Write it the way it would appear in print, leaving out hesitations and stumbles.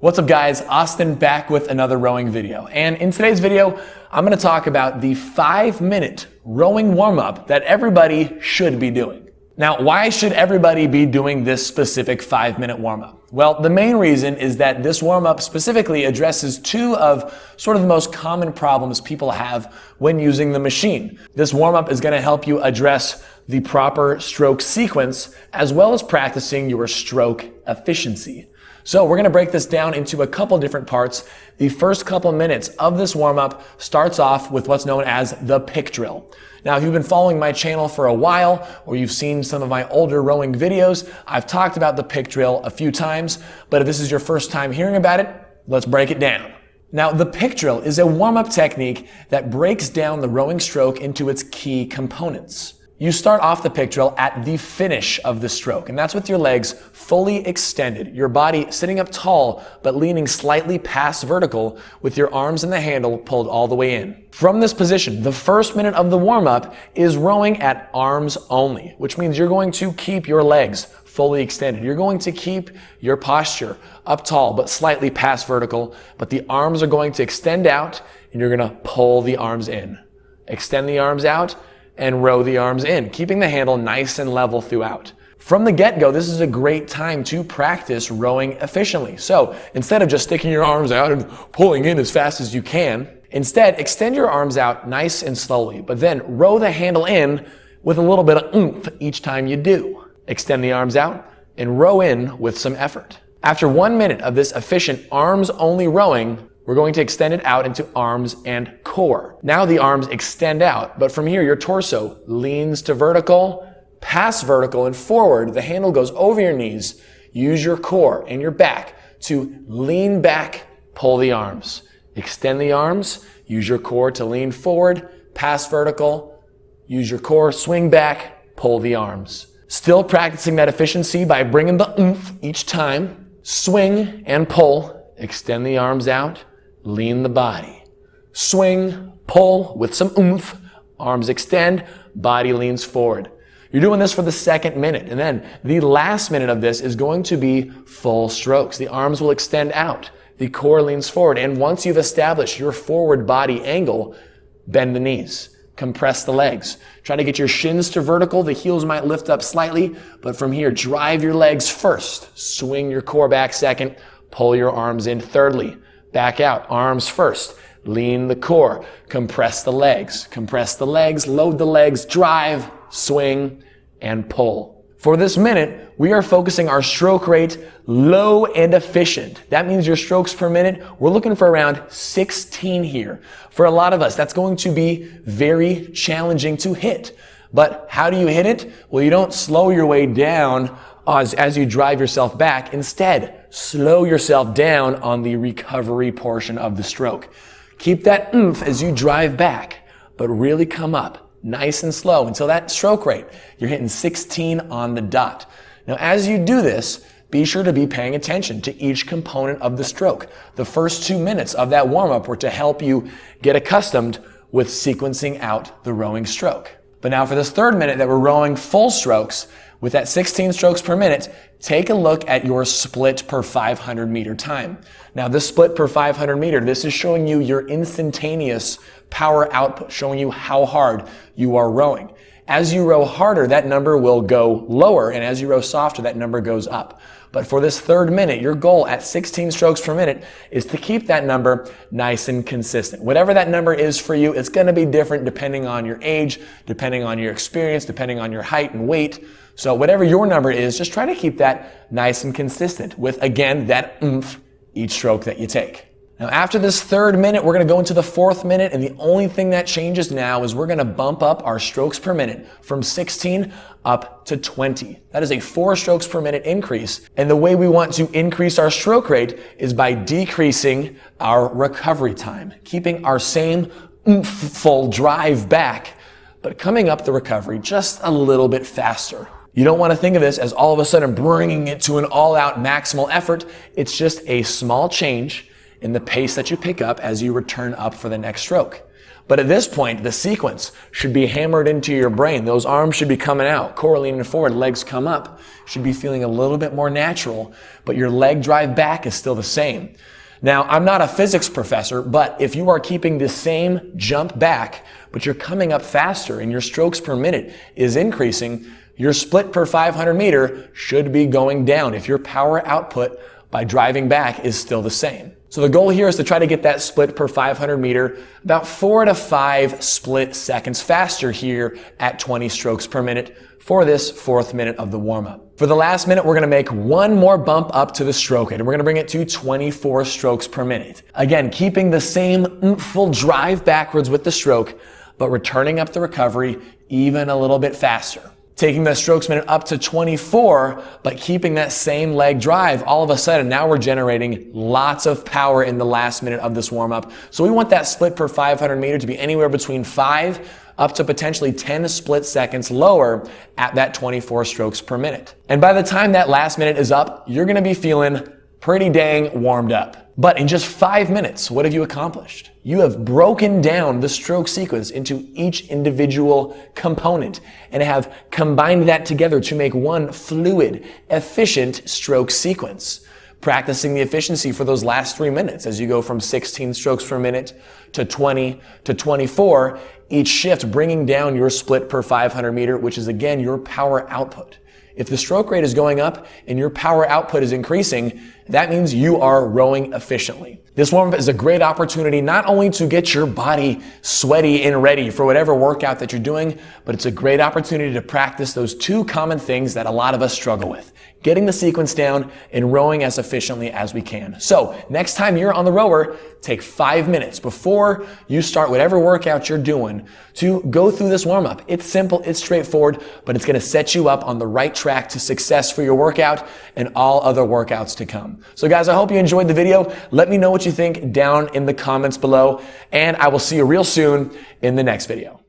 What's up guys, Austin back with another rowing video. And in today's video, I'm gonna talk about the 5-minute rowing warm-up that everybody should be doing. Now, why should everybody be doing this specific 5-minute warm-up? Well, the main reason is that this warm-up specifically addresses two of sort of the most common problems people have when using the machine. This warm-up is gonna help you address the proper stroke sequence as well as practicing your stroke efficiency. So we're gonna break this down into a couple different parts. The first couple minutes of this warm-up starts off with what's known as the pick drill. Now, if you've been following my channel for a while, or you've seen some of my older rowing videos, I've talked about the pick drill a few times, but if this is your first time hearing about it, let's break it down. Now, the pick drill is a warm-up technique that breaks down the rowing stroke into its key components. You start off the pick drill at the finish of the stroke, and that's with your legs fully extended, your body sitting up tall but leaning slightly past vertical with your arms and the handle pulled all the way in. From this position, the first minute of the warm-up is rowing at arms only, which means you're going to keep your legs fully extended. You're going to keep your posture up tall but slightly past vertical, but the arms are going to extend out and you're going to pull the arms in. Extend the arms out and row the arms in, keeping the handle nice and level throughout. From the get-go, this is a great time to practice rowing efficiently. So instead of just sticking your arms out and pulling in as fast as you can, instead extend your arms out nice and slowly, but then row the handle in with a little bit of oomph each time you do. Extend the arms out and row in with some effort. After 1 minute of this efficient arms-only rowing, we're going to extend it out into arms and core. Now the arms extend out, but from here your torso leans to vertical, past vertical and forward. The handle goes over your knees. Use your core and your back to lean back, pull the arms. Extend the arms, use your core to lean forward, past vertical, use your core, swing back, pull the arms. Still practicing that efficiency by bringing the oomph each time. Swing and pull, extend the arms out, lean the body. Swing, pull with some oomph, arms extend, body leans forward. You're doing this for the second minute, and then the last minute of this is going to be full strokes. The arms will extend out, the core leans forward, and once you've established your forward body angle, bend the knees, compress the legs. Try to get your shins to vertical, the heels might lift up slightly, but from here, drive your legs first, swing your core back second, pull your arms in thirdly. Back out, arms first, lean the core, compress the legs, load the legs, drive, swing, and pull. For this minute, we are focusing our stroke rate low and efficient. That means your strokes per minute, we're looking for around 16 here. For a lot of us, that's going to be very challenging to hit. But how do you hit it? Well, you don't slow your way down as you drive yourself back. Instead, slow yourself down on the recovery portion of the stroke. Keep that oomph as you drive back, but really come up nice and slow until that stroke rate, you're hitting 16 on the dot. Now, as you do this, be sure to be paying attention to each component of the stroke. The first 2 minutes of that warm-up were to help you get accustomed with sequencing out the rowing stroke. But now for this third minute that we're rowing full strokes, with that 16 strokes per minute, take a look at your split per 500 meter time. Now this split per 500 meter, this is showing you your instantaneous power output, showing you how hard you are rowing. As you row harder, that number will go lower, and as you row softer, that number goes up. But for this third minute, your goal at 16 strokes per minute is to keep that number nice and consistent. Whatever that number is for you, it's going to be different depending on your age, depending on your experience, depending on your height and weight. So whatever your number is, just try to keep that nice and consistent with, again, that oomph each stroke that you take. Now after this third minute, we're going to go into the fourth minute, and the only thing that changes now is we're going to bump up our strokes per minute from 16 up to 20. That is a 4 strokes per minute increase. And the way we want to increase our stroke rate is by decreasing our recovery time, keeping our same oomph-full drive back, but coming up the recovery just a little bit faster. You don't want to think of this as all of a sudden bringing it to an all-out maximal effort. It's just a small change in the pace that you pick up as you return up for the next stroke. But at this point, the sequence should be hammered into your brain. Those arms should be coming out, core leaning forward, legs come up. Should be feeling a little bit more natural, but your leg drive back is still the same. Now, I'm not a physics professor, but if you are keeping the same jump back, but you're coming up faster and your strokes per minute is increasing, your split per 500 meter should be going down if your power output by driving back is still the same. So the goal here is to try to get that split per 500 meter about 4 to 5 split seconds faster here at 20 strokes per minute for this 4th minute of the warm-up. For the last minute, we're going to make one more bump up to the stroke rate, and we're going to bring it to 24 strokes per minute. Again, keeping the same full drive backwards with the stroke, but returning up the recovery even a little bit faster. Taking the strokes minute up to 24, but keeping that same leg drive, all of a sudden now we're generating lots of power in the last minute of this warm-up. So we want that split per 500 meter to be anywhere between 5 up to potentially 10 split seconds lower at that 24 strokes per minute. And by the time that last minute is up, you're going to be feeling pretty dang warmed up. But in just 5 minutes, what have you accomplished? You have broken down the stroke sequence into each individual component and have combined that together to make one fluid, efficient stroke sequence. Practicing the efficiency for those last 3 minutes as you go from 16 strokes per minute to 20 to 24, each shift bringing down your split per 500 meter, which is again your power output. If the stroke rate is going up and your power output is increasing, that means you are rowing efficiently. This warm-up is a great opportunity not only to get your body sweaty and ready for whatever workout that you're doing, but it's a great opportunity to practice those 2 common things that a lot of us struggle with: getting the sequence down and rowing as efficiently as we can. So next time you're on the rower, take 5 minutes before you start whatever workout you're doing to go through this warm-up. It's simple, it's straightforward, but it's going to set you up on the right track to success for your workout and all other workouts to come. So guys, I hope you enjoyed the video. Let me know what you think down in the comments below, and I will see you real soon in the next video.